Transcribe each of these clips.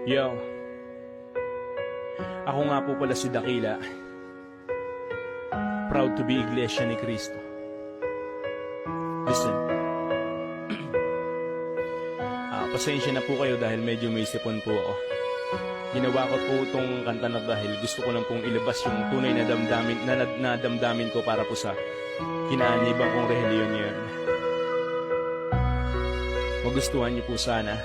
Yo, ako nga po pala si Dakila. Proud to be Iglesia ni Cristo. Listen. Pasensya na po kayo dahil medyo may sipon po ako. Ginawa ko po itong kanta na dahil gusto ko lang pong ilabas yung tunay na damdamin ko para po sa kinaanibang kong reliyon ngayon. Magustuhan niyo po sana.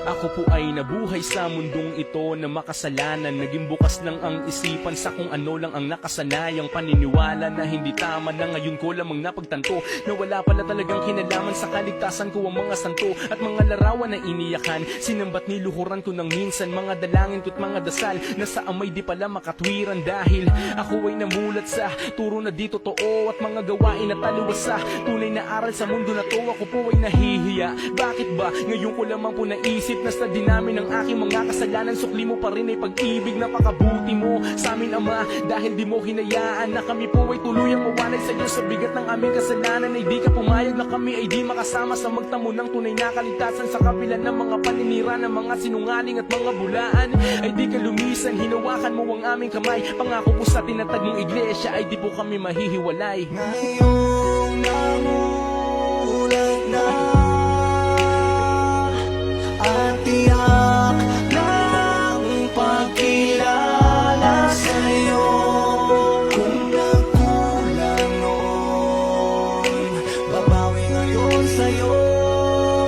Ako po ay nabuhay sa mundong ito na makasalanan. Naging bukas lang ang isipan sa kung ano lang ang nakasanayang paniniwala na hindi tama na ngayon ko lamang napagtanto na wala pala talagang kinalaman sa kaligtasan ko ang mga santo at mga larawan na iniyakan. Sinambat niluhuran ko ng minsan mga dalangin ko't mga dasal na sa amay di pala makatwiran dahil ako ay namulat sa turo na di totoo at mga gawain na taliwas sa tunay na aral sa mundo na to. Ako po ay nahihiya. Bakit ba ngayon ko lamang po naisip na sa dinami ng aking mga kasalanan sukli mo pa rin ay pag-ibig. Napakabuti mo sa amin Ama dahil di mo hinayaan na kami po ay tuluyang mawalay sa iyo sa bigat ng aming kasalanan. Ay di ka pumayag na kami ay di makasama sa magtamo ng tunay na kaligtasan sa kabila ng mga paninira ng mga sinungaling at mga bulaan. Ay di ka lumisan, hinawakan mo ang aming kamay. Pangako po sa tinatag mong iglesia ay di po kami mahihiwalay. Ngayong namulat na at tiyak ng pagkilala sa'yo. Kung nagkulang noon, babawi ngayon sa'yo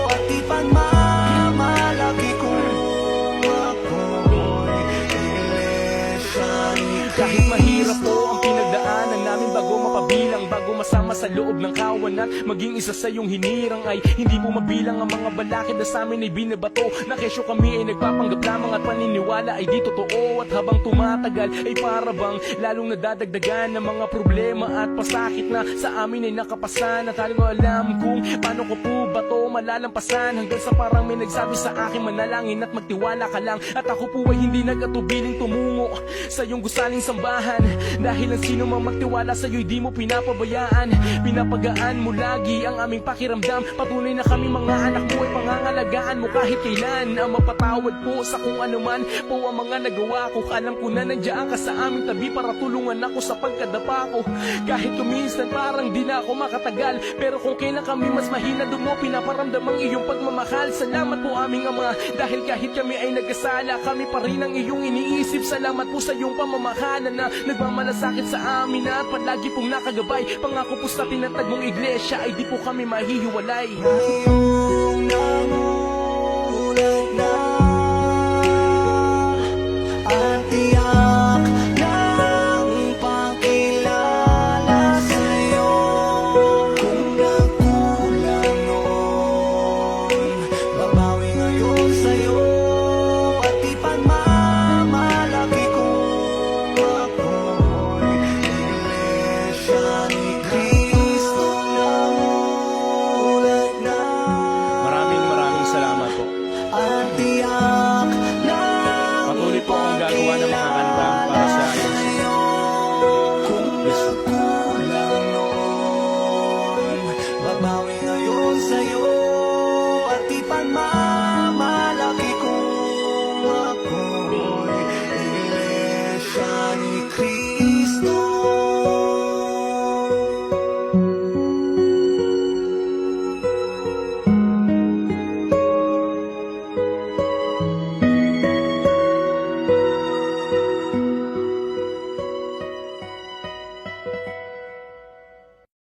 at ipagmamalaki kung ako'y iglesia ni Cristo. Kahit mahirap po ang pinagdaanan namin bago mapabilang, bago masama sa loob ng kawan at maging isa sa iyong hinirang, ay hindi po mabilang ang mga balakid na sa amin ay binabato. Na kesyo kami ay nagpapanggap lamang at paniniwala ay di totoo. At habang tumatagal ay para bang lalong nadadagdagan ng mga problema at pasakit na sa amin ay nakapasan. At halos alam kung paano ko po ba to malalampasan, hanggang sa parang may nagsabi sa akin manalangin at magtiwala ka lang. At ako po ay hindi nagatubiling tumungo sa iyong gusaling sambahan dahil ang sino mang magtiwala sa iyo'y di mo pinapabayaan. Pinapagaan mo lagi ang aming pakiramdam. Patunay na kami mga anak mo ay pangangalagaan mo kahit kailan. Ang mapatawad po sa kung anuman po ang mga nagawa ko. Alam ko na nandiyan ka sa aming tabi para tulungan ako sa pagkadapa ko. Kahit kuminsan parang di na ako makatagal, pero kung kailan kami mas mahina doon mo pinaparamdam ang iyong pagmamahal. Salamat po aming Ama dahil kahit kami ay nagkasala, kami pa rin ang iyong iniisip. Salamat po sa iyong pamamahalan na nagmamalasakit sa amin at palagi pong nakagabay. Pangako po sa tinatag mong iglesia ay di po kami mahihiwalay. Ngayong namulat